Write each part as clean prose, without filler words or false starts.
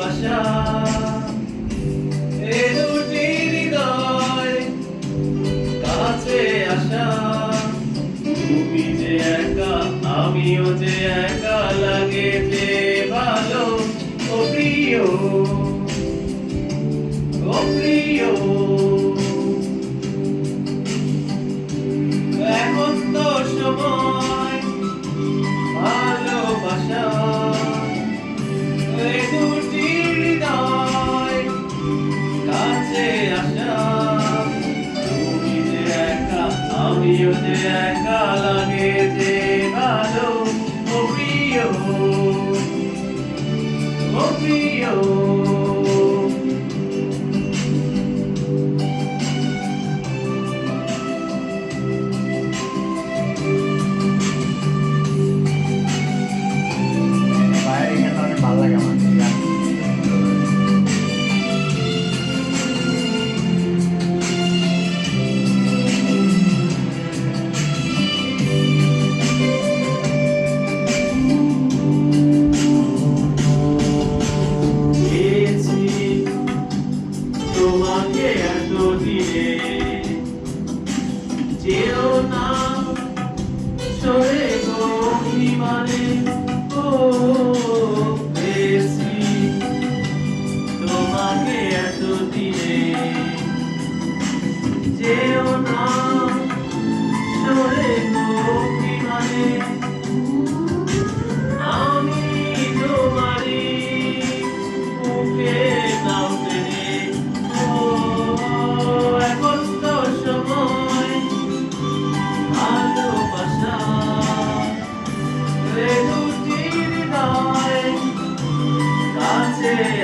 ভালোবাসা এ দুটি হৃদয় কাছে আসা তুমি যে একা আমিও যে একা লাগে যে ভালো ও প্রিয় ও প্রিয় এখন তো সময় ভালোবাসা এই দুটি হৃদয় কাছে আসা তুমি যে একা আমিও যে একা লাগে যে ভালো ও প্রিয় ও প্রিয় তোমাকে এতদিনে যেও না সরে গো অভিমানে ও পেয়েছি তোমাকে এতদিনে যেও না সরে গো অভিমানে আমি তোমারই বুকে নাও টেনে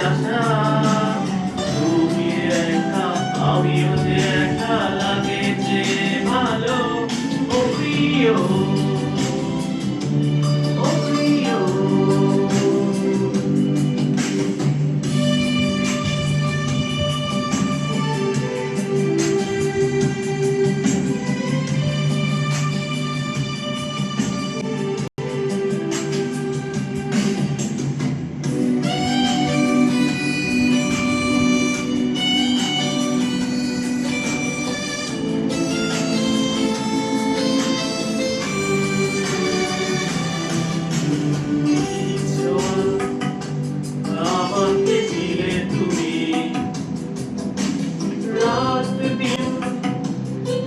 আশা তুমি একা আমিও যে একা লাগে যে ভালো ও প্রিয় ও প্রিয়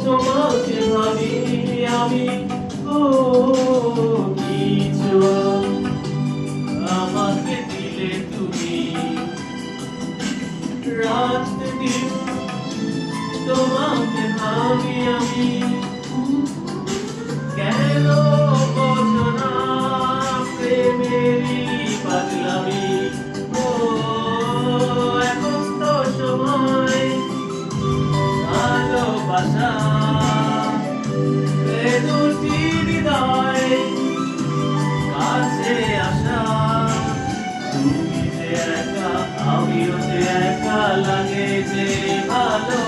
তোমাকে ভাবি আমি ও কিছু আমাকে দিলে তুমি রাত দিন তোমাকে ভাবি আমি কেন বোঝো না প্রেমেরই পাগলামি ও এখন তো সময় ভালোবাসা দুটি হৃদয় কাছে আসা তুমি যে একা আমিও যে একা লাগে যে ভালো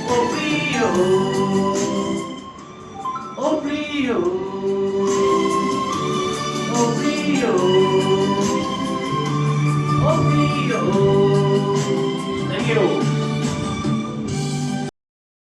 ও প্রিয় ও প্রিয় ও প্রিয় ও প্রিয়